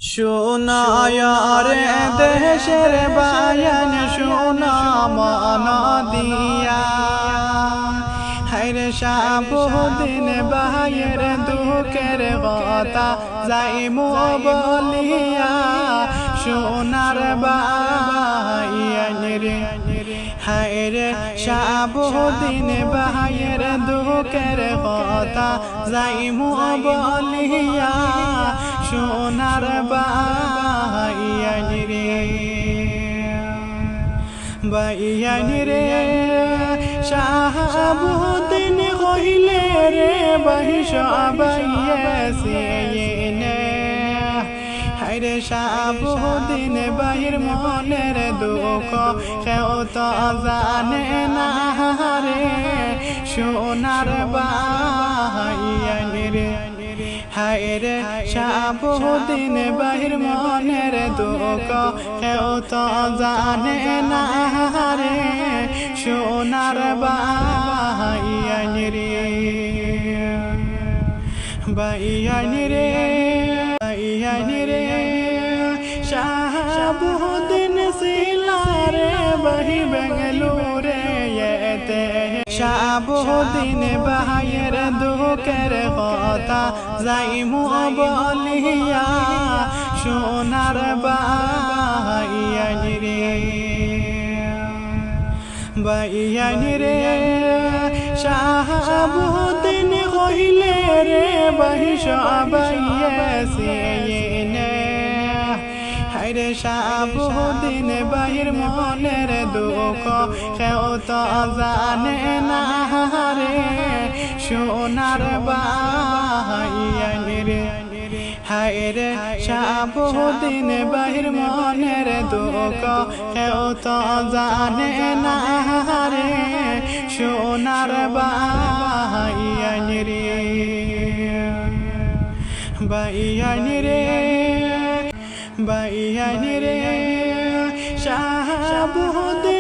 শোনায়ারে দেশের বায়ান শোনা মানা দিয়া হায়রে শাবুদ্দিন ভাইয়ের দুঃখের কথা যাইমু বলিয়া সোনার বায়ান রে হায়রে শাবুদ্দিন ভাইয়ের দুঃখের কথা যাইমু বলিয়া সোনার বাইয়ানি রে শাহাবুদ্দিন কইলে রে বহিষা বাইয়েছিনে হায়রে শাহাবুদ্দিন বাহির মনের দুঃখ কেউ তো জানে না রে সোনার বাইয়ানি রে হায়রে শাহাবুদ্দিন বাহির মনের দুঃখ কেউ তো জানে না রে সোনার বাইয়ানি রে বাইয়ানি রে বাইয়ানি রে শাহাবুদ্দিন সিলারে বাহি বেঙ্গালুরে এতে শাহাবুদ্দিন ভাইয়ের দুঃখের কথা যাইমু বলিয়া সোনার বাইয়ানি রে বাইয়ানি রে শাহাবুদ্দিন কইলে রে বহিষা বাইয়েছিনে হায়রে শাহাবুদ্দিন বাহির মনের দুঃখ কেউ তো জানে না রে সোনার বাইয়ানি রে হায়রে শাহাবুদ্দিন বাহির মনের দুঃখ কেউ তো জানে না রে সোনার বাইয়ানি রে বাইয়ানি রে বাইয়ানি রে শাহাবুদ্দিন